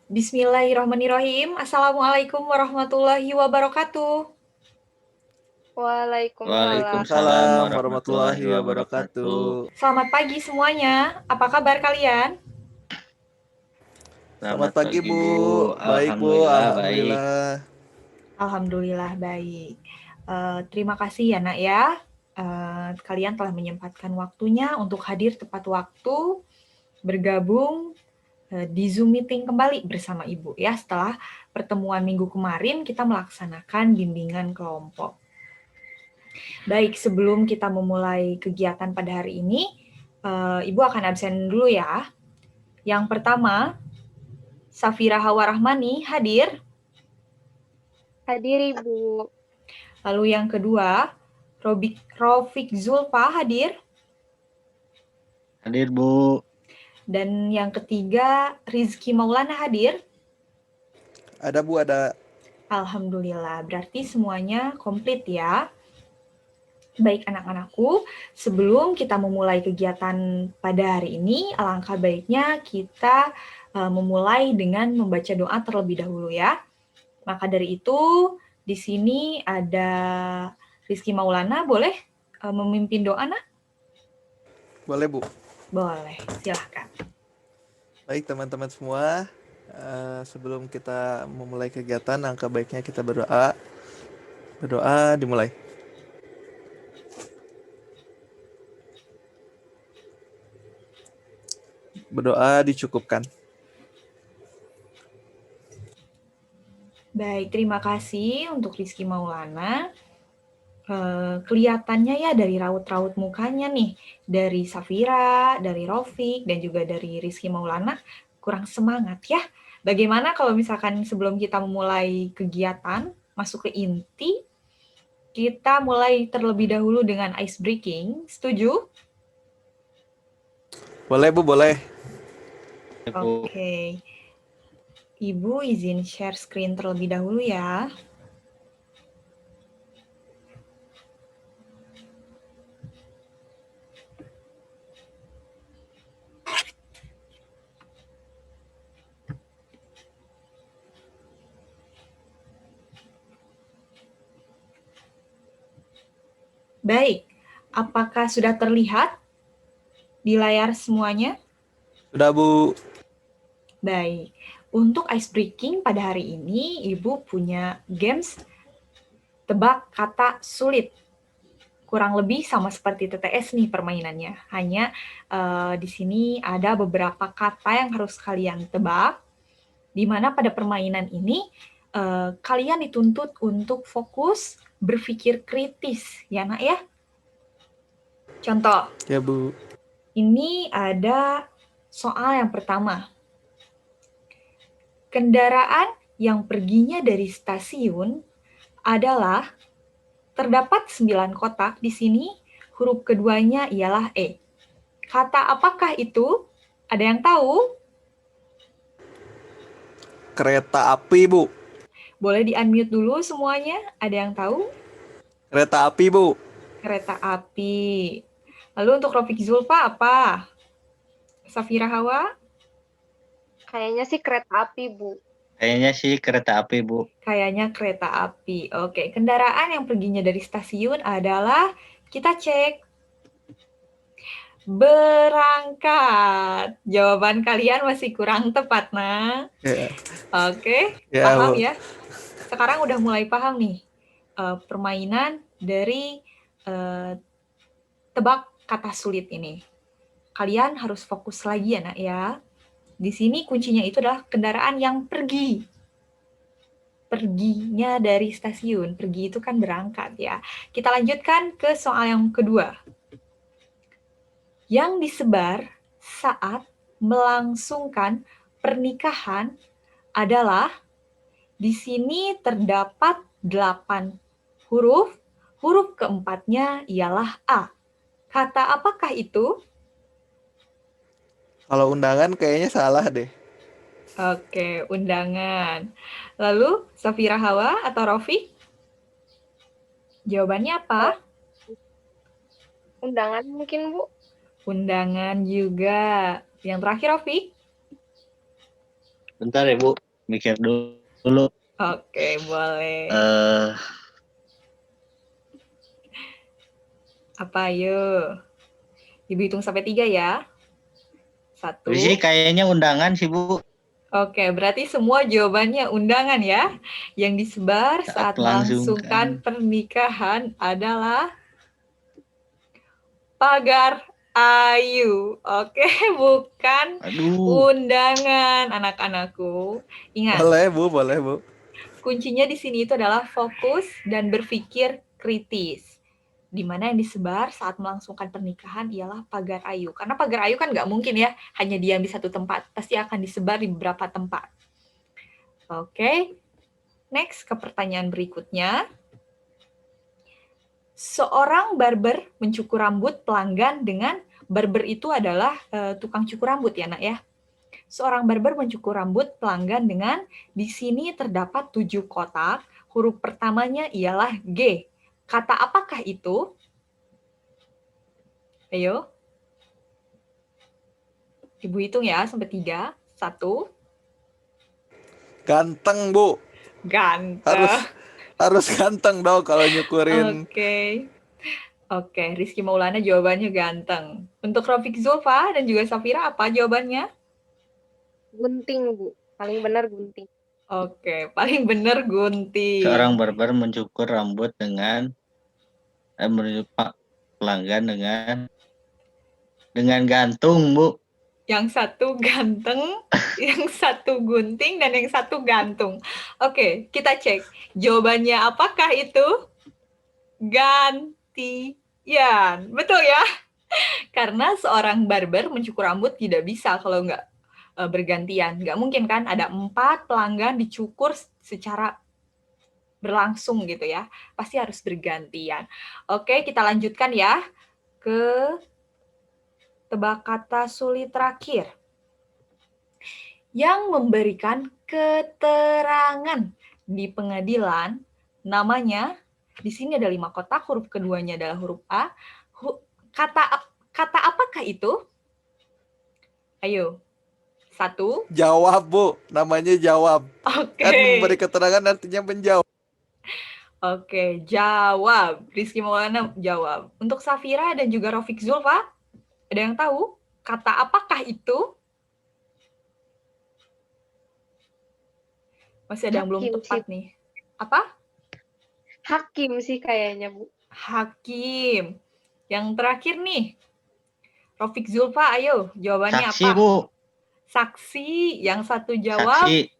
Bismillahirrahmanirrahim. Assalamualaikum warahmatullahi wabarakatuh. Waalaikumsalam. Waalaikumsalam Waalaikumsalam warahmatullahi warahmatullahi wabarakatuh. wabarakatuh. Selamat pagi semuanya. Apa kabar kalian? Selamat Selamat pagi pagi Bu. Bu. Baik Bu, Alhamdulillah baik. alhamdulillah. Alhamdulillah baik. Terima kasih ya Nak ya. Kalian telah menyempatkan waktunya untuk hadir tepat waktu bergabung di Zoom meeting kembali bersama Ibu ya. Setelah pertemuan minggu kemarin kita melaksanakan bimbingan kelompok. Baik, sebelum kita memulai kegiatan pada hari ini, Ibu akan absen dulu ya. Yang pertama, Safira Hawa Rahmani hadir. Hadir Ibu. Lalu yang kedua, Rofik Zulfa hadir. Hadir Bu. Dan yang ketiga, Rizky Maulana hadir. Ada Bu, ada. Alhamdulillah, berarti semuanya komplit ya. Baik anak-anakku, sebelum kita memulai kegiatan pada hari ini, alangkah baiknya kita memulai dengan membaca doa terlebih dahulu ya. Maka dari itu, di sini ada Rizky Maulana, boleh memimpin doa, Nak? Boleh Bu. Boleh, silahkan. Baik teman-teman semua, sebelum kita memulai kegiatan, angka baiknya kita berdoa. Berdoa dimulai. Berdoa dicukupkan. Baik, terima kasih untuk Rizky Maulana. Kelihatannya ya dari raut-raut mukanya nih, dari Safira, dari Rofik, dan juga dari Rizky Maulana, kurang semangat ya. Bagaimana kalau misalkan sebelum kita memulai kegiatan, masuk ke inti, kita mulai terlebih dahulu dengan ice breaking, setuju? Boleh Bu, boleh. Oke. Ibu izin share screen terlebih dahulu ya. Baik, apakah sudah terlihat di layar semuanya? Sudah Bu. Baik, untuk ice breaking pada hari ini, Ibu punya games tebak kata sulit. Kurang lebih sama seperti TTS nih permainannya. Hanya di sini ada beberapa kata yang harus kalian tebak, di mana pada permainan ini kalian dituntut untuk fokus, berpikir kritis, ya Nak ya? Contoh, Ya Bu. ini ada soal yang pertama. Kendaraan yang perginya dari stasiun adalah terdapat 9 kotak di sini, huruf keduanya ialah E. Kata apakah itu? Ada yang tahu? Kereta api Bu. Boleh di-unmute dulu semuanya. Ada yang tahu? Kereta api Bu. Kereta api. Lalu untuk Rofik Zulfa apa? Safira Hawa? Kayaknya sih kereta api, Bu. Kayaknya sih kereta api Bu. Kayaknya kereta api. Oke, kendaraan yang perginya dari stasiun adalah, kita cek, berangkat. Jawaban kalian masih kurang tepat, nah. Ya. Oke, Ya, paham Bu. ya? Sekarang udah mulai paham nih permainan dari tebak kata sulit ini. Kalian harus fokus lagi ya, Nak ya. Di sini kuncinya itu adalah kendaraan yang pergi. Perginya dari stasiun. Pergi itu kan berangkat ya. Kita lanjutkan ke soal yang kedua. Yang disebar saat melangsungkan pernikahan adalah, di sini terdapat 8 huruf. Huruf keempatnya ialah A. Kata apakah itu? Kalau undangan kayaknya salah deh. Oke, undangan. Lalu, Safira Hawa atau Rofik? Jawabannya apa? Undangan mungkin, Bu. Undangan juga. Yang terakhir, Rofik? Bentar ya, Bu. Mikir dulu. Oke, boleh. Eh, Apa, yuk? Ibu hitung sampai 3 ya. di sini 1. kayaknya undangan sih, Bu. Oke, berarti semua jawabannya undangan ya. Yang disebar Saat saat melangsungkan melangsungkan. pernikahan adalah pagar ayu. Oke, bukan Aduh. undangan anak-anakku. Ingat, Boleh, Bu, boleh, Bu. kuncinya di sini itu adalah fokus dan berpikir kritis. Di mana yang disebar saat melangsungkan pernikahan ialah pagar ayu. Karena pagar ayu kan nggak mungkin ya, hanya diam di satu tempat. Pasti akan disebar di beberapa tempat. Oke, next ke pertanyaan berikutnya. Seorang barber mencukur rambut pelanggan dengan barber itu adalah tukang cukur rambut ya nak ya. Seorang barber mencukur rambut pelanggan dengan di sini terdapat 7 kotak. Huruf pertamanya ialah G. Kata apakah itu? Ayo. Ibu hitung ya sampai 3. 1. Ganteng, Bu. Ganteng. Harus ganteng dong kalau nyukurin. Oke, Rizky Maulana jawabannya ganteng. Untuk Rafiq Zulfa dan juga Safira apa jawabannya? Gunting, Bu. Paling benar gunting. Oke, paling benar gunting. Seorang barber mencukur rambut dengan mencukur pelanggan dengan gantung, Bu. Yang satu ganteng, yang satu gunting, dan yang satu gantung. Oke, kita cek. Jawabannya apakah itu? Gantian. Betul ya? Karena seorang barber mencukur rambut tidak bisa kalau nggak bergantian. Nggak mungkin kan ada 4 pelanggan dicukur secara berlangsung gitu ya. Pasti harus bergantian. Oke, kita lanjutkan ya ke tebak kata sulit terakhir. Yang memberikan keterangan di pengadilan namanya, di sini ada 5 kotak, huruf keduanya adalah huruf A. Kata apakah itu? Ayo. 1. Jawab, Bu. Namanya jawab. Oke. Kan memberi keterangan artinya menjawab. Oke, jawab. Rizky Maulana jawab. Untuk Safira dan juga Rafiq Zulfa, ada yang tahu kata apakah itu? Masih ada yang belum Hakim tepat sih. nih. Apa? Hakim sih kayaknya, Bu. Hakim. Yang terakhir nih. Rafiq Zulfa, ayo jawabannya Saksi, apa? Bu. Saksi. Yang satu jawab. Saksi.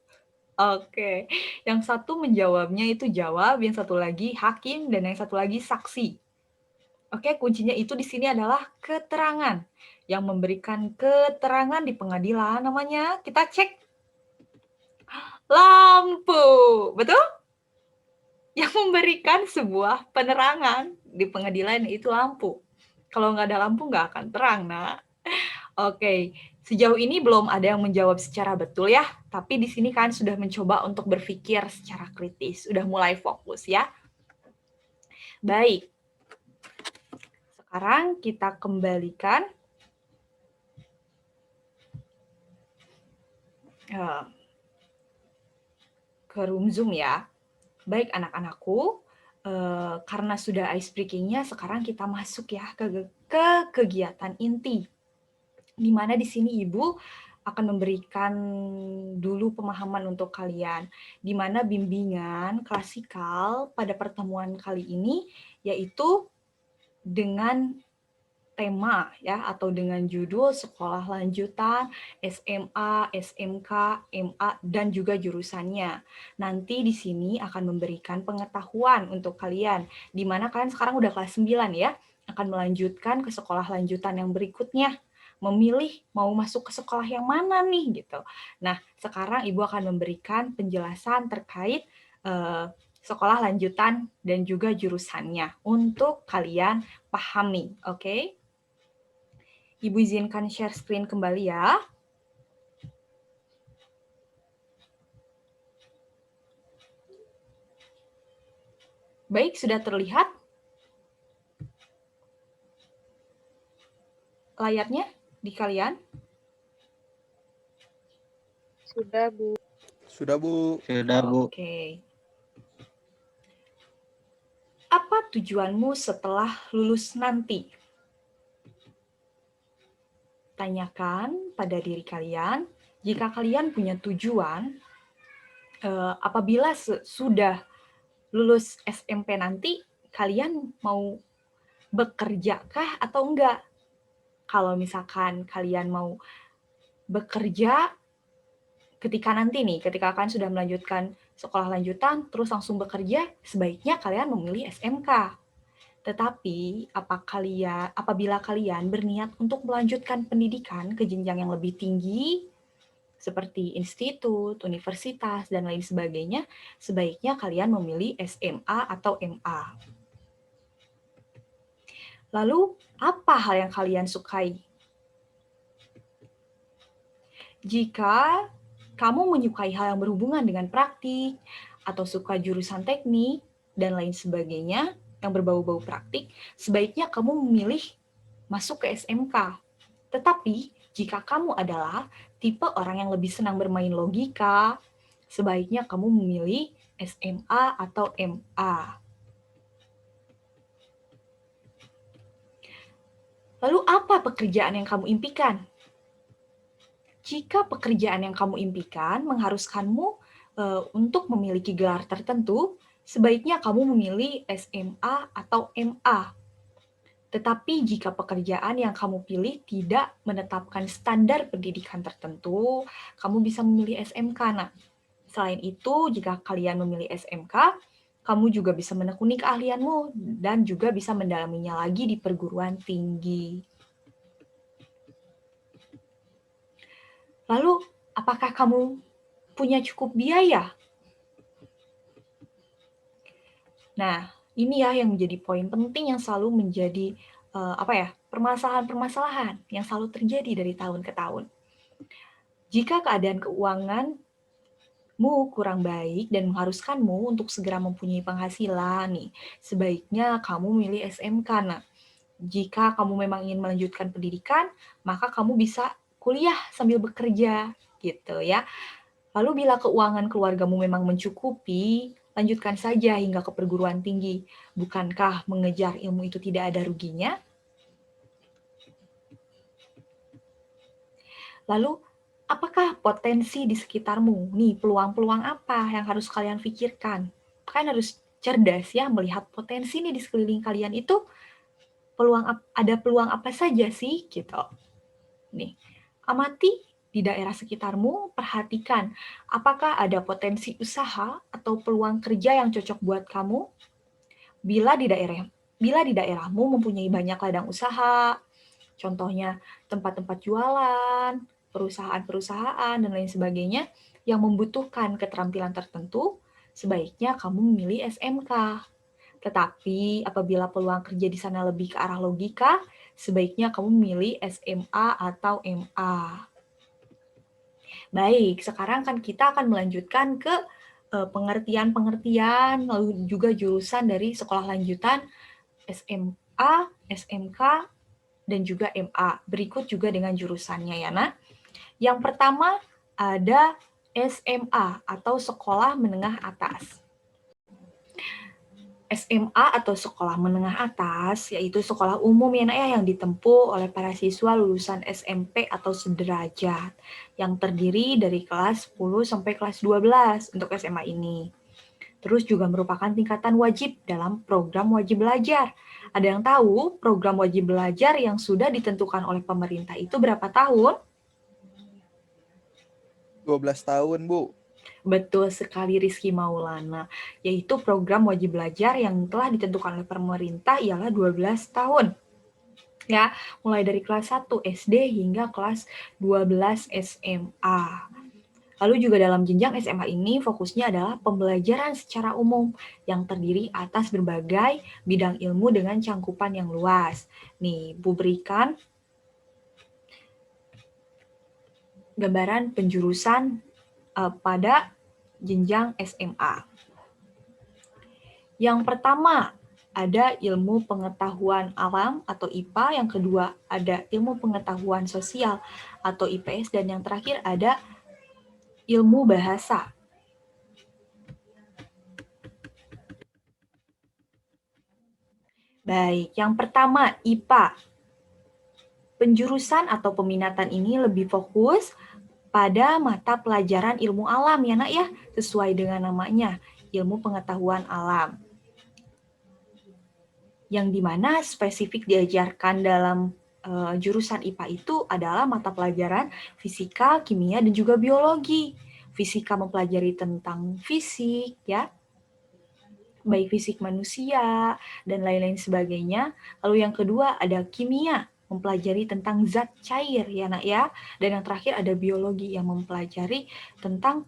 Oke. Yang satu menjawabnya itu jawab, yang satu lagi hakim, dan yang satu lagi saksi. Oke, kuncinya itu di sini adalah keterangan. Yang memberikan keterangan di pengadilan namanya, kita cek. Lampu. Betul? Yang memberikan sebuah penerangan di pengadilan itu lampu. Kalau nggak ada lampu nggak akan terang, nah. Oke, sejauh ini belum ada yang menjawab secara betul ya, tapi di sini kan sudah mencoba untuk berpikir secara kritis, sudah mulai fokus ya. Baik, sekarang kita kembalikan ke room Zoom ya. Baik anak-anakku, karena sudah ice breaking-nya, sekarang kita masuk ya ke kegiatan inti. Di mana di sini Ibu akan memberikan dulu pemahaman untuk kalian. Di mana bimbingan klasikal pada pertemuan kali ini yaitu dengan tema ya atau dengan judul sekolah lanjutan, SMA, SMK, MA dan juga jurusannya. Nanti di sini akan memberikan pengetahuan untuk kalian di mana kalian sekarang udah kelas 9 ya, akan melanjutkan ke sekolah lanjutan yang berikutnya. Memilih mau masuk ke sekolah yang mana nih gitu. Nah, sekarang Ibu akan memberikan penjelasan terkait sekolah lanjutan dan juga jurusannya untuk kalian pahami, oke? Ibu izinkan share screen kembali ya. Baik, sudah terlihat layarnya di kalian? Sudah, Bu. Sudah, Bu. Sudah, Bu. Oke. Apa tujuanmu setelah lulus nanti? Tanyakan pada diri kalian, jika kalian punya tujuan, apabila sudah lulus SMP nanti, kalian mau bekerja kah atau enggak? Kalau misalkan kalian mau bekerja ketika kalian sudah melanjutkan sekolah lanjutan, terus langsung bekerja, sebaiknya kalian memilih SMK. Tetapi, apabila kalian berniat untuk melanjutkan pendidikan ke jenjang yang lebih tinggi, seperti institut, universitas, dan lain sebagainya, sebaiknya kalian memilih SMA atau MA. Lalu, apa hal yang kalian sukai? Jika kamu menyukai hal yang berhubungan dengan praktik, atau suka jurusan teknik, dan lain sebagainya, yang berbau-bau praktik, sebaiknya kamu memilih masuk ke SMK. Tetapi, jika kamu adalah tipe orang yang lebih senang bermain logika, sebaiknya kamu memilih SMA atau MA. Lalu apa pekerjaan yang kamu impikan? Jika pekerjaan yang kamu impikan mengharuskanmu untuk memiliki gelar tertentu, sebaiknya kamu memilih SMA atau MA. Tetapi jika pekerjaan yang kamu pilih tidak menetapkan standar pendidikan tertentu, kamu bisa memilih SMK. Nah, selain itu, jika kalian memilih SMK, kamu juga bisa menekuni keahlianmu dan juga bisa mendalaminya lagi di perguruan tinggi. Lalu, apakah kamu punya cukup biaya? Nah, ini ya yang menjadi poin penting yang selalu menjadi permasalahan-permasalahan yang selalu terjadi dari tahun ke tahun. Jika keadaan keuanganmu kurang baik dan mengharuskanmu untuk segera mempunyai penghasilan nih, sebaiknya kamu milih SMK. Nah, jika kamu memang ingin melanjutkan pendidikan, maka kamu bisa kuliah sambil bekerja, gitu ya. Lalu bila keuangan keluargamu memang mencukupi, lanjutkan saja hingga ke perguruan tinggi. Bukankah mengejar ilmu itu tidak ada ruginya? Lalu, apakah potensi di sekitarmu? Nih, peluang-peluang apa yang harus kalian pikirkan? Kalian harus cerdas ya melihat potensi nih di sekeliling kalian itu ada peluang apa saja sih gitu. Nih, amati di daerah sekitarmu, perhatikan apakah ada potensi usaha atau peluang kerja yang cocok buat kamu. Bila di daerahmu mempunyai banyak ladang usaha, contohnya tempat-tempat jualan, perusahaan-perusahaan, dan lain sebagainya yang membutuhkan keterampilan tertentu, sebaiknya kamu memilih SMK. Tetapi apabila peluang kerja di sana lebih ke arah logika, sebaiknya kamu memilih SMA atau MA. Baik, sekarang kan kita akan melanjutkan ke pengertian-pengertian, lalu juga jurusan dari sekolah lanjutan SMA, SMK, dan juga MA. Berikut juga dengan jurusannya ya, Nak. Yang pertama ada SMA atau Sekolah Menengah Atas. SMA atau sekolah menengah atas yaitu sekolah umum ya Nak ya yang ditempuh oleh para siswa lulusan SMP atau sederajat yang terdiri dari kelas 10 sampai kelas 12 untuk SMA ini. Terus juga merupakan tingkatan wajib dalam program wajib belajar. Ada yang tahu program wajib belajar yang sudah ditentukan oleh pemerintah itu berapa tahun? 12 tahun, Bu. Betul sekali Rizky Maulana, yaitu program wajib belajar yang telah ditentukan oleh pemerintah ialah 12 tahun. Ya, mulai dari kelas 1 SD hingga kelas 12 SMA. Lalu juga dalam jenjang SMA ini fokusnya adalah pembelajaran secara umum yang terdiri atas berbagai bidang ilmu dengan cangkupan yang luas. Nih, Bu berikan gambaran penjurusan pada jenjang SMA. Yang pertama, ada ilmu pengetahuan alam atau IPA, yang kedua ada ilmu pengetahuan sosial atau IPS, dan yang terakhir ada ilmu bahasa. Baik, yang pertama IPA. Penjurusan atau peminatan ini lebih fokus pada mata pelajaran ilmu alam ya nak ya, sesuai dengan namanya, ilmu pengetahuan alam. Yang dimana spesifik diajarkan dalam jurusan IPA itu adalah mata pelajaran fisika, kimia, dan juga biologi. Fisika mempelajari tentang fisik ya, baik fisik manusia dan lain-lain sebagainya. Lalu yang kedua ada kimia, mempelajari tentang zat cair ya nak ya. Dan yang terakhir ada biologi yang mempelajari tentang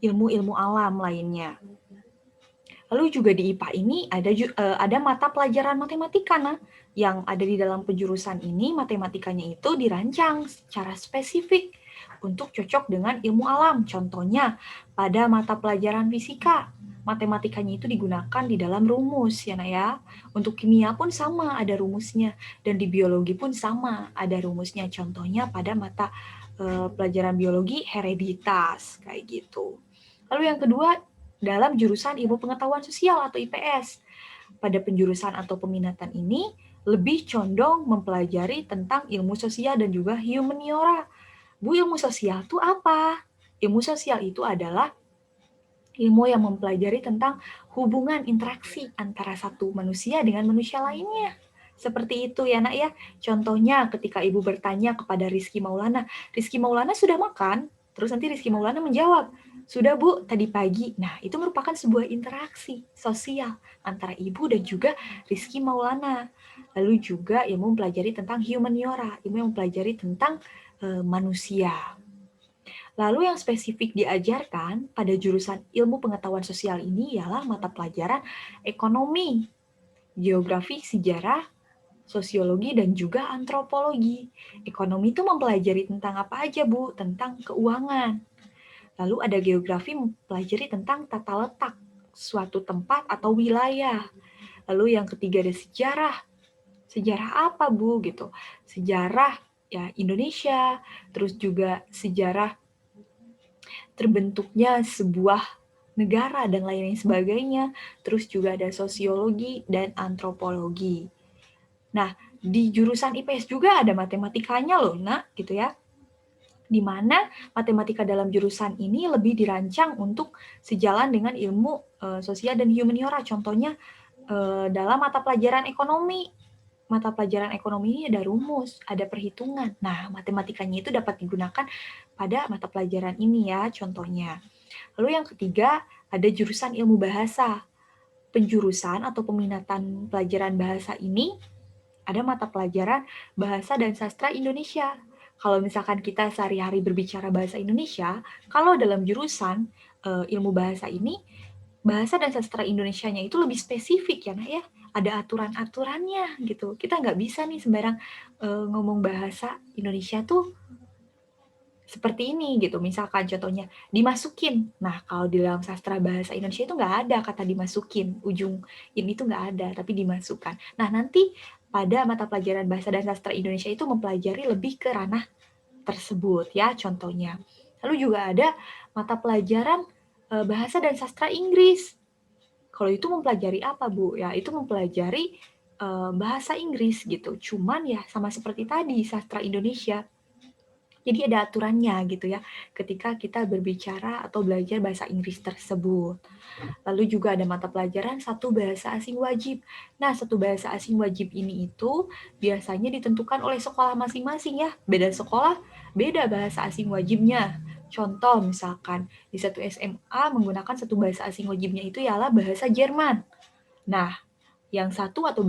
ilmu-ilmu alam lainnya. Lalu juga di IPA ini ada mata pelajaran matematika nah, yang ada di dalam penjurusan ini. Matematikanya itu dirancang secara spesifik untuk cocok dengan ilmu alam. Contohnya pada mata pelajaran fisika, matematikanya itu digunakan di dalam rumus ya nak ya. Untuk kimia pun sama ada rumusnya, dan di biologi pun sama ada rumusnya. Contohnya pada mata pelajaran biologi hereditas kayak gitu. Lalu yang kedua dalam jurusan ilmu pengetahuan sosial atau IPS. Pada penjurusan atau peminatan ini lebih condong mempelajari tentang ilmu sosial dan juga humaniora. Bu, ilmu sosial itu apa? Ilmu sosial itu adalah ilmu yang mempelajari tentang hubungan interaksi antara satu manusia dengan manusia lainnya. Seperti itu ya nak ya. Contohnya ketika ibu bertanya kepada Rizky Maulana sudah makan? Terus nanti Rizky Maulana menjawab, sudah Bu, tadi pagi. Nah, itu merupakan sebuah interaksi sosial antara ibu dan juga Rizky Maulana. Lalu juga ilmu mempelajari tentang humaniora, ilmu yang mempelajari tentang manusia. Lalu yang spesifik diajarkan pada jurusan ilmu pengetahuan sosial ini ialah mata pelajaran ekonomi, geografi, sejarah, sosiologi, dan juga antropologi. Ekonomi itu mempelajari tentang apa aja, Bu? Tentang keuangan. Lalu ada geografi mempelajari tentang tata letak suatu tempat atau wilayah. Lalu yang ketiga ada sejarah. Sejarah apa, Bu? Gitu. Sejarah ya Indonesia, terus juga sejarah terbentuknya sebuah negara dan lain-lain sebagainya. Terus juga ada sosiologi dan antropologi. Nah, di jurusan IPS juga ada matematikanya loh, nak, gitu ya. Di mana matematika dalam jurusan ini lebih dirancang untuk sejalan dengan ilmu sosial dan humaniora. Contohnya dalam mata pelajaran ekonomi. Mata pelajaran ekonomi ini ada rumus, ada perhitungan. Nah, matematikanya itu dapat digunakan pada mata pelajaran ini ya, contohnya. Lalu yang ketiga, ada jurusan ilmu bahasa. Penjurusan atau peminatan pelajaran bahasa ini ada mata pelajaran bahasa dan sastra Indonesia. Kalau misalkan kita sehari-hari berbicara bahasa Indonesia, kalau dalam jurusan ilmu bahasa ini, bahasa dan sastra Indonesianya itu lebih spesifik ya, nak ya. Ada aturan-aturannya gitu. Kita nggak bisa nih sembarang ngomong bahasa Indonesia tuh seperti ini gitu. Misalkan contohnya dimasukin. Nah, kalau di dalam sastra bahasa Indonesia itu nggak ada kata dimasukin. Ujung ini tuh nggak ada, tapi dimasukkan. Nah, nanti pada mata pelajaran bahasa dan sastra Indonesia itu mempelajari lebih ke ranah tersebut ya, contohnya. Lalu juga ada mata pelajaran bahasa dan sastra Inggris. Kalau itu mempelajari apa, Bu? Ya, itu mempelajari bahasa Inggris gitu. Cuman ya sama seperti tadi sastra Indonesia. Jadi ada aturannya gitu ya, ketika kita berbicara atau belajar bahasa Inggris tersebut. Lalu juga ada mata pelajaran satu bahasa asing wajib. Nah, satu bahasa asing wajib ini itu biasanya ditentukan oleh sekolah masing-masing ya. Beda sekolah, beda bahasa asing wajibnya. Contoh misalkan di satu SMA menggunakan satu bahasa asing wajibnya itu ialah bahasa Jerman. Nah, yang satu atau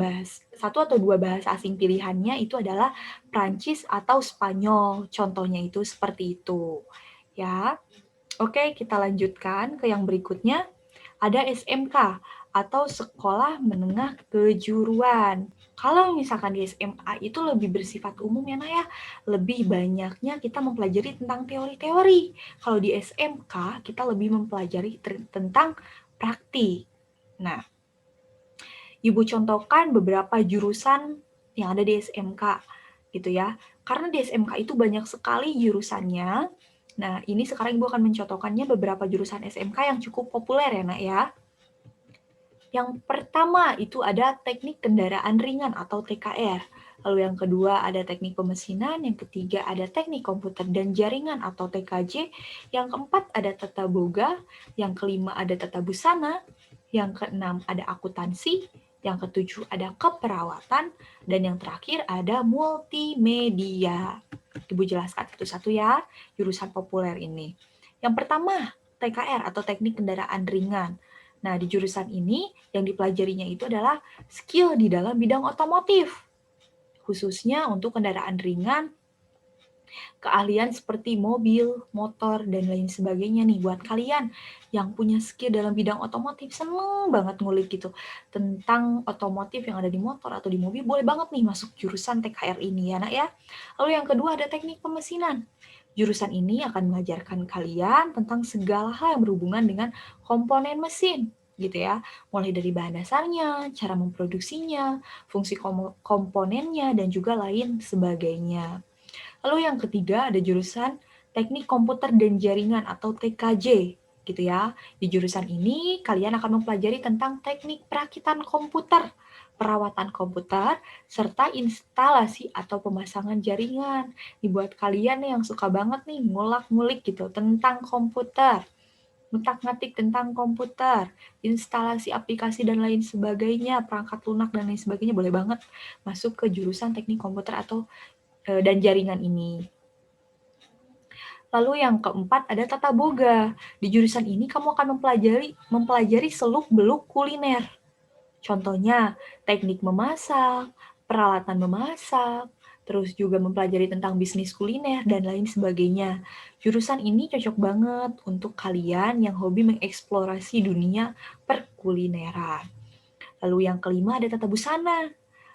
dua bahasa asing pilihannya itu adalah Prancis atau Spanyol. Contohnya itu seperti itu. Ya. Oke, kita lanjutkan ke yang berikutnya. Ada SMK atau Sekolah Menengah Kejuruan. Kalau misalkan di SMA itu lebih bersifat umum ya, Nak ya. Lebih banyaknya kita mempelajari tentang teori-teori. Kalau di SMK kita lebih mempelajari tentang praktik. Nah, Ibu contohkan beberapa jurusan yang ada di SMK gitu ya. Karena di SMK itu banyak sekali jurusannya, Nah, ini sekarang Ibu akan mencontohkannya beberapa jurusan SMK yang cukup populer ya, Nak ya. Yang pertama itu ada teknik kendaraan ringan atau TKR. Lalu yang kedua ada teknik pemesinan, yang ketiga ada teknik komputer dan jaringan atau TKJ, yang keempat ada tata boga, yang kelima ada tata busana, yang keenam ada akuntansi, yang ketujuh ada keperawatan, dan yang terakhir ada multimedia. Ibu jelaskan satu-satu ya, jurusan populer ini. Yang pertama, TKR atau teknik kendaraan ringan. Nah, di jurusan ini yang dipelajarinya itu adalah skill di dalam bidang otomotif. Khususnya untuk kendaraan ringan, keahlian seperti mobil, motor, dan lain sebagainya nih. Buat kalian yang punya skill dalam bidang otomotif, seneng banget ngulik gitu. Tentang otomotif yang ada di motor atau di mobil, boleh banget nih masuk jurusan TKR ini ya, Nak ya. Lalu yang kedua ada teknik pemesinan. Jurusan ini akan mengajarkan kalian tentang segala hal yang berhubungan dengan komponen mesin, gitu ya. Mulai dari bahan dasarnya, cara memproduksinya, fungsi komponennya, dan juga lain sebagainya. Lalu yang ketiga ada jurusan teknik komputer dan jaringan atau TKJ, gitu ya. Di jurusan ini kalian akan mempelajari tentang teknik perakitan komputer, perawatan komputer, serta instalasi atau pemasangan jaringan. Dibuat kalian nih yang suka banget nih ngulak-ngulik gitu tentang komputer, ngutak-ngatik tentang komputer, instalasi aplikasi dan lain sebagainya, perangkat lunak dan lain sebagainya, boleh banget masuk ke jurusan teknik komputer atau dan jaringan ini. Lalu yang keempat ada tata boga. Di jurusan ini kamu akan mempelajari seluk-beluk kuliner. Contohnya teknik memasak, peralatan memasak, terus juga mempelajari tentang bisnis kuliner dan lain sebagainya. Jurusan ini cocok banget untuk kalian yang hobi mengeksplorasi dunia perkulineran. Lalu yang kelima ada tata busana.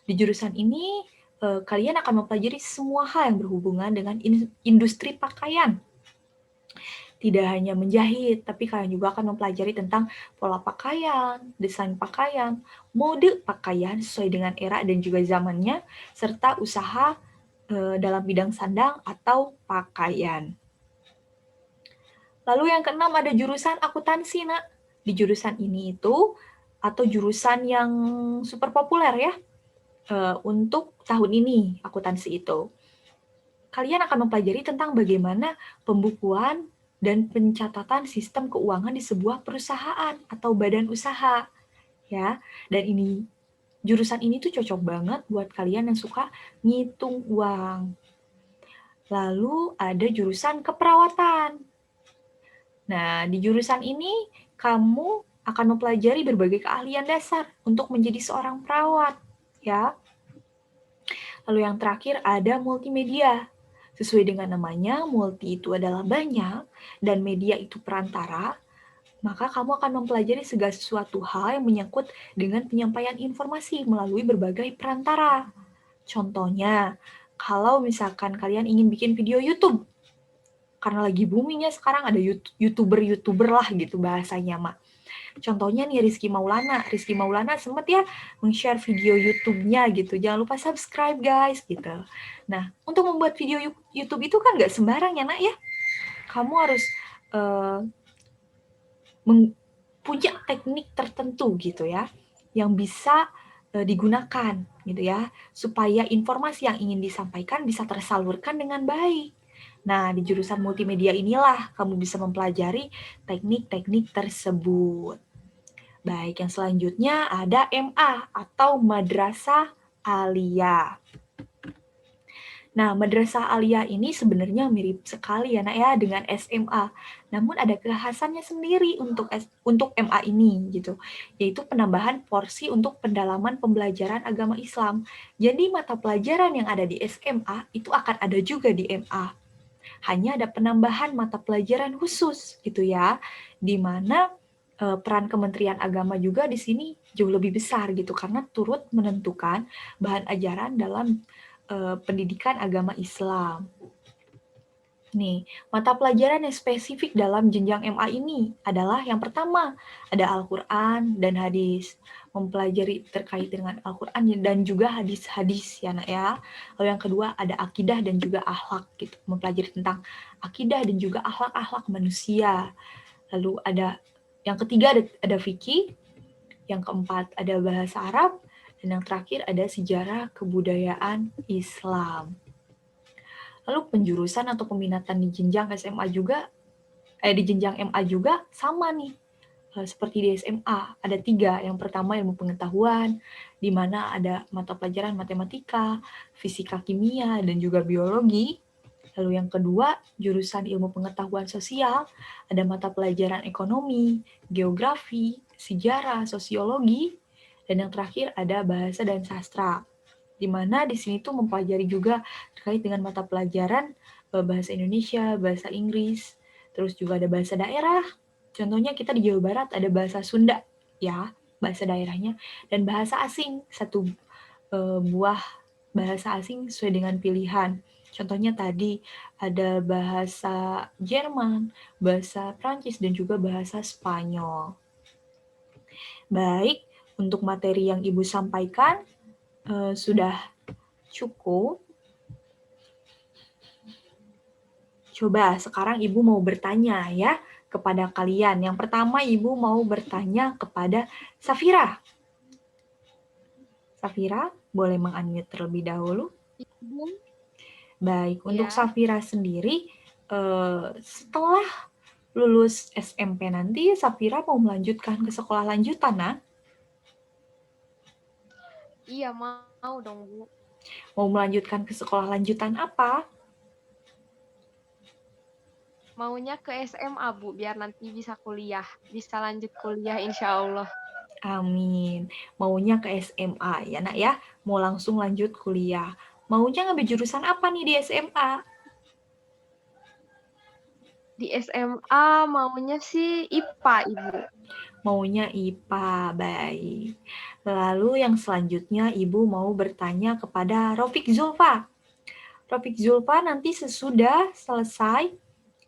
Di jurusan ini kalian akan mempelajari semua hal yang berhubungan dengan industri pakaian. Tidak hanya menjahit, tapi kalian juga akan mempelajari tentang pola pakaian, desain pakaian, mode pakaian sesuai dengan era dan juga zamannya, serta usaha dalam bidang sandang atau pakaian. Lalu yang keenam ada jurusan akuntansi, Nak. Di jurusan ini itu, atau jurusan yang super populer ya, untuk tahun ini, akuntansi itu. Kalian akan mempelajari tentang bagaimana pembukuan dan pencatatan sistem keuangan di sebuah perusahaan atau badan usaha, ya. Dan jurusan ini tuh cocok banget buat kalian yang suka ngitung uang. Lalu ada jurusan keperawatan. Nah, di jurusan ini kamu akan mempelajari berbagai keahlian dasar untuk menjadi seorang perawat, ya. Lalu yang terakhir ada multimedia. Sesuai dengan namanya, multi itu adalah banyak, dan media itu perantara, maka kamu akan mempelajari segala sesuatu hal yang menyangkut dengan penyampaian informasi melalui berbagai perantara. Contohnya, kalau misalkan kalian ingin bikin video YouTube, karena lagi boomingnya sekarang ada YouTuber lah gitu bahasanya, Mak. Contohnya nih Rizky Maulana sempat ya meng-share video YouTube-nya gitu. Jangan lupa subscribe guys gitu. Nah, untuk membuat video YouTube itu kan nggak sembarang ya, Nak ya. Kamu harus punya teknik tertentu gitu ya, yang bisa digunakan gitu ya, supaya informasi yang ingin disampaikan bisa tersalurkan dengan baik. Nah, di jurusan multimedia inilah kamu bisa mempelajari teknik-teknik tersebut. Baik, yang selanjutnya ada MA atau Madrasah Aliyah. Nah, Madrasah Aliyah ini sebenarnya mirip sekali ya, Nak ya, dengan SMA. Namun ada kekhasannya sendiri untuk MA ini gitu, yaitu penambahan porsi untuk pendalaman pembelajaran agama Islam. Jadi mata pelajaran yang ada di SMA itu akan ada juga di MA. Hanya ada penambahan mata pelajaran khusus gitu ya, di mana peran Kementerian Agama juga di sini jauh lebih besar gitu, karena turut menentukan bahan ajaran dalam pendidikan agama Islam. Nih, mata pelajaran yang spesifik dalam jenjang MA ini adalah yang pertama, ada Al-Quran dan hadis. Mempelajari terkait dengan Al-Quran dan juga hadis-hadis ya nak ya. Lalu yang kedua ada akidah dan juga akhlak gitu. Mempelajari tentang akidah dan juga akhlak-akhlak manusia. Lalu ada yang ketiga ada fikih, yang keempat ada bahasa Arab, dan yang terakhir ada sejarah kebudayaan Islam. Lalu penjurusan atau peminatan di jenjang SMA juga, di jenjang MA juga sama nih. Seperti di SMA, ada 3. Yang pertama ilmu pengetahuan, di mana ada mata pelajaran matematika, fisika kimia, dan juga biologi. Lalu yang kedua, jurusan ilmu pengetahuan sosial, ada mata pelajaran ekonomi, geografi, sejarah, sosiologi, dan yang terakhir ada bahasa dan sastra. Di mana di sini tuh mempelajari juga terkait dengan mata pelajaran bahasa Indonesia, bahasa Inggris, terus juga ada bahasa daerah. Contohnya kita di Jawa Barat ada bahasa Sunda, ya, bahasa daerahnya, dan bahasa asing, satu buah bahasa asing sesuai dengan pilihan. Contohnya tadi ada bahasa Jerman, bahasa Prancis, dan juga bahasa Spanyol. Baik, untuk materi yang Ibu sampaikan sudah cukup. Coba sekarang Ibu mau bertanya ya kepada kalian. Yang pertama Ibu mau bertanya kepada Safira. Safira, boleh meng-unmute terlebih dahulu. Ibu, Baik, untuk ya. Safira sendiri, setelah lulus SMP nanti, Safira mau melanjutkan ke sekolah lanjutan, nah? Iya, mau dong, Bu. Mau melanjutkan ke sekolah lanjutan apa? Maunya ke SMA, Bu, biar nanti bisa kuliah. Bisa lanjut kuliah, insya Allah. Amin. Maunya ke SMA, ya nak ya? Mau langsung lanjut kuliah. Maunya ngambil jurusan apa nih di SMA? Di SMA maunya sih IPA, Ibu. Maunya IPA, baik. Lalu yang selanjutnya Ibu mau bertanya kepada Rofik Zulfa. Rofik Zulfa, nanti sesudah selesai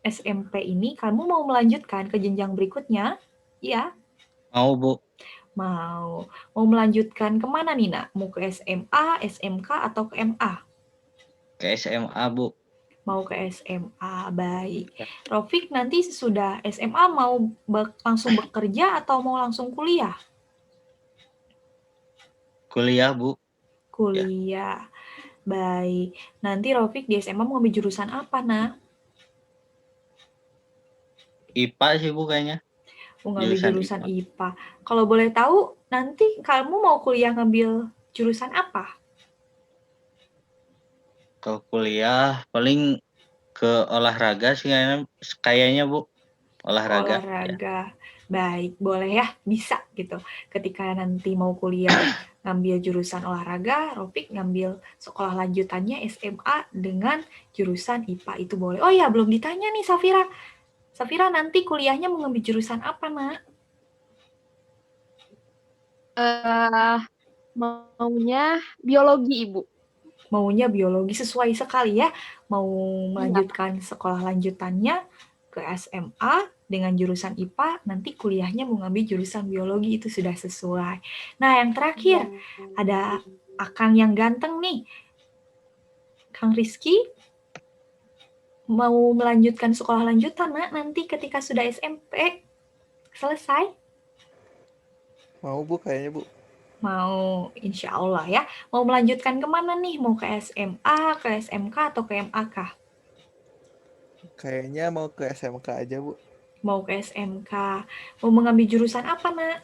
SMP ini, kamu mau melanjutkan ke jenjang berikutnya? Iya? Mau, Bu. Mau. Mau melanjutkan kemana nih, nak? Mau ke SMA, SMK, atau ke MA? Ke SMA, Bu. Mau ke SMA, baik. Rofik, nanti sesudah SMA mau langsung bekerja atau mau langsung kuliah? Kuliah, Bu. Kuliah. Baik. Nanti Rofik di SMA mau ambil jurusan apa, nak? IPA sih, Bu, kayaknya. Mau ngambil Jurusan jurusan IPA. Kalau boleh tahu, nanti kamu mau kuliah ngambil jurusan apa? Kalau kuliah paling ke olahraga sih kayaknya, Bu. Olahraga. Olahraga. Baik, boleh ya, bisa gitu. Ketika nanti mau kuliah ngambil jurusan olahraga, Rofik ngambil sekolah lanjutannya SMA dengan jurusan IPA itu boleh. Oh ya, belum ditanya nih Safira. Safira nanti kuliahnya mau ngambil jurusan apa, nak? Maunya biologi, Ibu. Maunya biologi, sesuai sekali ya. Mau melanjutkan sekolah lanjutannya ke SMA dengan jurusan IPA, nanti kuliahnya mau ngambil jurusan biologi, itu sudah sesuai. Nah, yang terakhir, ada Akang yang ganteng nih. Kang Rizky, mau melanjutkan sekolah lanjutan, nak, nanti ketika sudah SMP selesai? Mau, Bu, kayaknya, Bu. Mau, insya Allah ya. Mau melanjutkan kemana nih? Mau ke SMA, ke SMK, atau ke MA kah? Kayaknya mau ke SMK aja, Bu. Mau ke SMK. Mau mengambil jurusan apa, nak?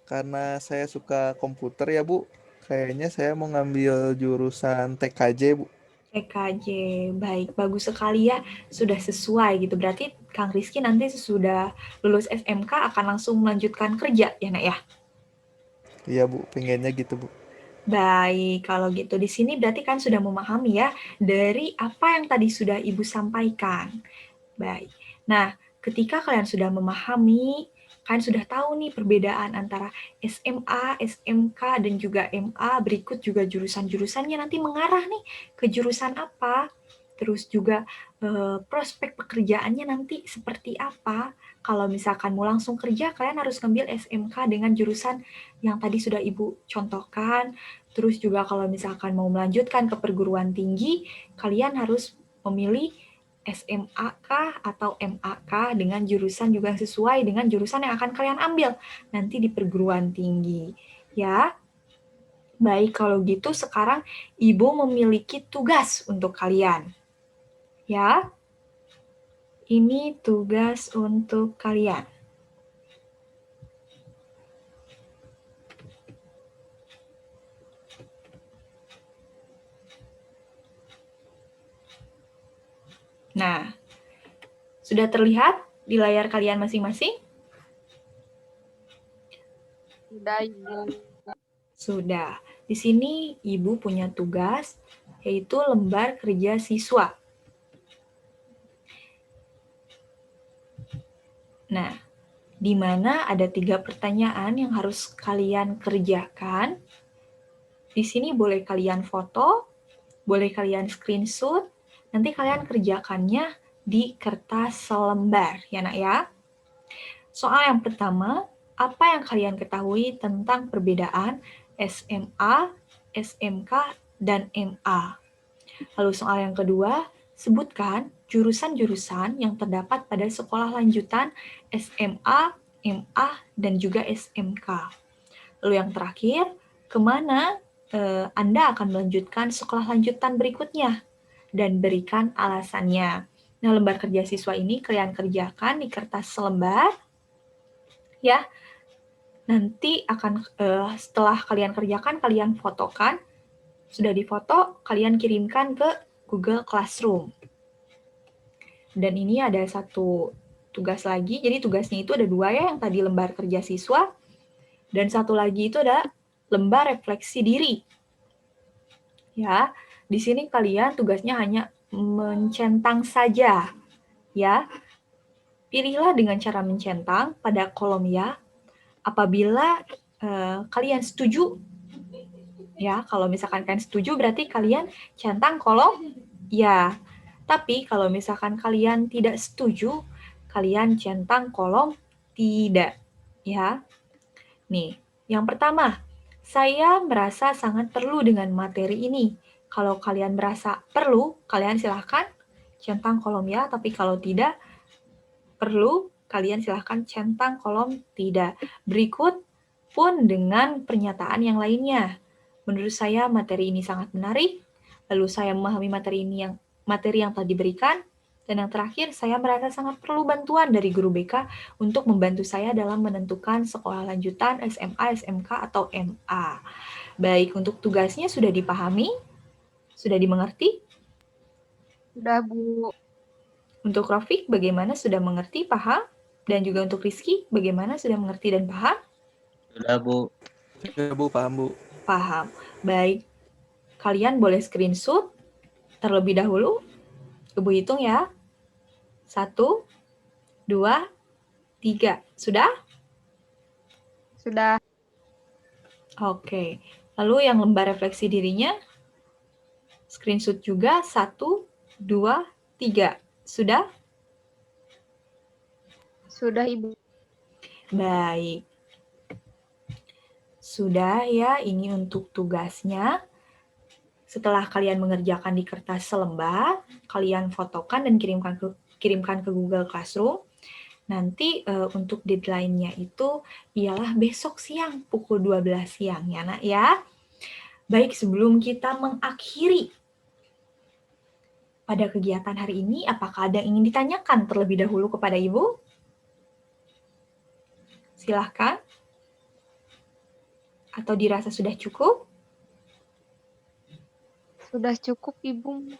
Karena saya suka komputer ya, Bu. Kayaknya saya mau ngambil jurusan TKJ, Bu. TKJ, baik, bagus sekali ya, sudah sesuai gitu. Berarti Kang Rizky nanti sesudah lulus SMK akan langsung melanjutkan kerja ya, nak ya? Iya, Bu. Pengennya gitu, Bu. Baik, kalau gitu di sini berarti kan sudah memahami ya dari apa yang tadi sudah Ibu sampaikan. Baik, nah ketika kalian sudah memahami, kalian sudah tahu nih perbedaan antara SMA, SMK, dan juga MA, berikut juga jurusan-jurusannya nanti mengarah nih ke jurusan apa. terus juga prospek pekerjaannya nanti seperti apa. Kalau misalkan mau langsung kerja, kalian harus ngambil SMK dengan jurusan yang tadi sudah Ibu contohkan. Terus juga kalau misalkan mau melanjutkan ke perguruan tinggi, kalian harus memilih SMA kah atau MA kah dengan jurusan juga yang sesuai dengan jurusan yang akan kalian ambil nanti di perguruan tinggi. Ya, baik kalau gitu sekarang Ibu memiliki tugas untuk kalian. Ya, ini tugas untuk kalian. Nah, sudah terlihat di layar kalian masing-masing? Sudah, Ibu. Sudah. Di sini Ibu punya tugas, yaitu lembar kerja siswa. Nah, di mana ada 3 pertanyaan yang harus kalian kerjakan. Di sini boleh kalian foto, boleh kalian screenshot, nanti kalian kerjakannya di kertas selembar, ya nak ya. Soal yang pertama, apa yang kalian ketahui tentang perbedaan SMA, SMK, dan MA? Lalu soal yang kedua, sebutkan jurusan-jurusan yang terdapat pada sekolah lanjutan SMA, MA, dan juga SMK. Lalu yang terakhir, kemana Anda akan melanjutkan sekolah lanjutan berikutnya? Dan berikan alasannya. Nah, lembar kerja siswa ini kalian kerjakan di kertas selembar. Ya, nanti akan setelah kalian kerjakan, kalian fotokan. Sudah difoto, kalian kirimkan ke Google Classroom. Dan ini ada satu tugas lagi, jadi tugasnya itu ada 2 ya, yang tadi lembar kerja siswa, dan satu lagi itu ada lembar refleksi diri. Ya, di sini kalian tugasnya hanya mencentang saja. Ya, pilihlah dengan cara mencentang pada kolom ya. Apabila kalian setuju, ya, kalau misalkan kalian setuju berarti kalian centang kolom ya. Tapi kalau misalkan kalian tidak setuju, kalian centang kolom tidak. Ya. Nih, yang pertama, saya merasa sangat perlu dengan materi ini. Kalau kalian merasa perlu, kalian silahkan centang kolom ya. Tapi kalau tidak perlu, kalian silahkan centang kolom tidak. Berikut pun dengan pernyataan yang lainnya. Menurut saya materi ini sangat menarik. Lalu saya memahami materi yang telah diberikan. Dan yang terakhir, saya merasa sangat perlu bantuan dari guru BK untuk membantu saya dalam menentukan sekolah lanjutan SMA, SMK, atau MA. Baik, untuk tugasnya sudah dipahami? Sudah dimengerti? Sudah, Bu. Untuk Rafiq, bagaimana sudah mengerti, paham? Dan juga untuk Rizky, bagaimana sudah mengerti dan paham? Sudah, Bu. Ya, Bu, paham, Bu. Paham. Baik, kalian boleh screenshot terlebih dahulu. Ibu hitung ya. 1, 2, 3. Sudah? Sudah. Oke. Lalu yang lembar refleksi dirinya, screenshot juga 1, 2, 3. Sudah? Sudah, Ibu. Baik. Sudah ya, ini untuk tugasnya. Setelah kalian mengerjakan di kertas selembar, kalian fotokan dan kirimkan ke Google Classroom. Nanti untuk deadline-nya itu ialah besok siang, pukul 12 siang ya nak ya. Baik, sebelum kita mengakhiri pada kegiatan hari ini, apakah ada yang ingin ditanyakan terlebih dahulu kepada Ibu? Silahkan. Atau dirasa sudah cukup? Sudah cukup, Ibu.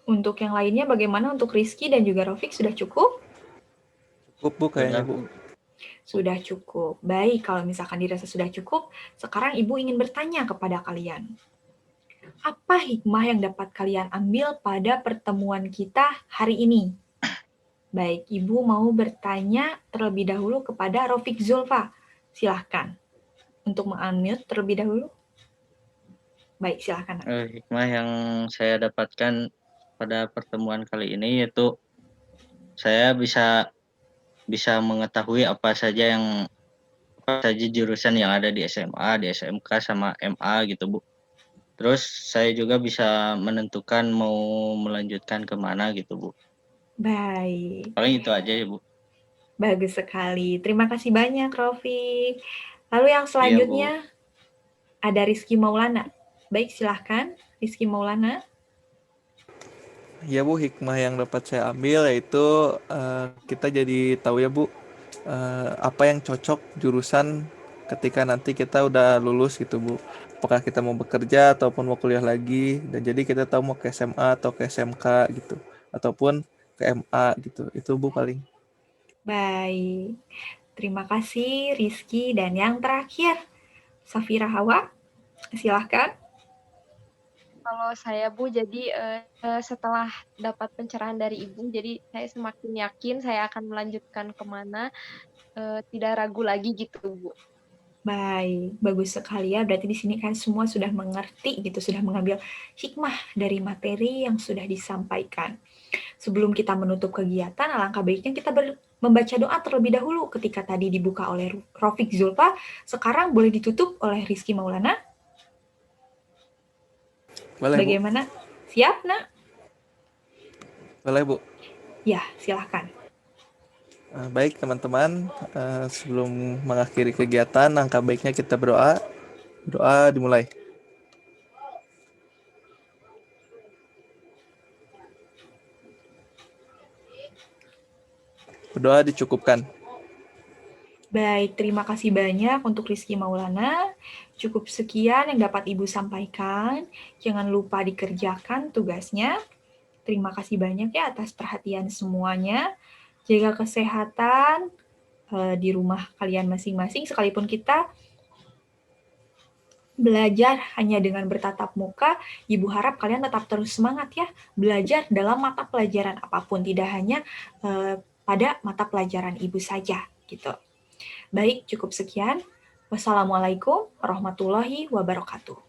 Untuk yang lainnya bagaimana untuk Rizky dan juga Rafiq sudah cukup? Cukup, Bu, kayaknya, Bu. Sudah cukup. Baik, kalau misalkan dirasa sudah cukup, sekarang Ibu ingin bertanya kepada kalian. Apa hikmah yang dapat kalian ambil pada pertemuan kita hari ini? Baik, Ibu mau bertanya terlebih dahulu kepada Rafiq Zulfa. Silahkan untuk mengunmute terlebih dahulu. Baik, silahkan. Nak. Hikmah yang saya dapatkan pada pertemuan kali ini yaitu saya bisa mengetahui apa saja jurusan yang ada di SMA, di SMK sama MA gitu, Bu. Terus saya juga bisa menentukan mau melanjutkan kemana gitu, Bu. Baik, Paling itu aja ya, Bu. bagus sekali. Terima kasih banyak, Rafiq. Lalu yang Iya, Bu. selanjutnya ada Rizky Maulana. Baik, silahkan Rizky Maulana. Ya Bu, hikmah yang dapat saya ambil yaitu kita jadi tahu ya Bu, apa yang cocok jurusan ketika nanti kita udah lulus gitu Bu. Apakah kita mau bekerja ataupun mau kuliah lagi, dan jadi kita tahu mau ke SMA atau ke SMK gitu, ataupun ke MA gitu. Itu Bu paling. Baik, terima kasih Rizky. Dan yang terakhir, Safira Hawa, silahkan. Kalau saya Bu, jadi setelah dapat pencerahan dari Ibu, jadi saya semakin yakin saya akan melanjutkan kemana, tidak ragu lagi gitu Bu. Baik, bagus sekali ya. Berarti di sini kan semua sudah mengerti gitu, sudah mengambil hikmah dari materi yang sudah disampaikan. Sebelum kita menutup kegiatan, alangkah baiknya kita membaca doa terlebih dahulu ketika tadi dibuka oleh Rafiq Zulfa. Sekarang boleh ditutup oleh Rizky Maulana. Boleh Bu? Bagaimana? Siap, Nak? Boleh Bu? Ya, silahkan. Baik teman-teman, sebelum mengakhiri kegiatan, langkah baiknya kita berdoa. Doa dimulai. Berdoa dicukupkan. Baik, terima kasih banyak untuk Rizky Maulana. Cukup sekian yang dapat Ibu sampaikan. Jangan lupa dikerjakan tugasnya. Terima kasih banyak ya atas perhatian semuanya. Jaga kesehatan di rumah kalian masing-masing, sekalipun kita belajar hanya dengan bertatap muka, Ibu harap kalian tetap terus semangat ya, belajar dalam mata pelajaran apapun, tidak hanya pada mata pelajaran Ibu saja, gitu. Baik, cukup sekian. Wassalamualaikum warahmatullahi wabarakatuh.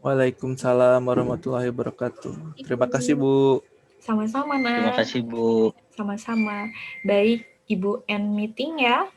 Waalaikumsalam warahmatullahi wabarakatuh. Terima kasih Bu. Sama-sama, Nak. Terima kasih Bu. Sama-sama. Baik, Ibu end meeting ya.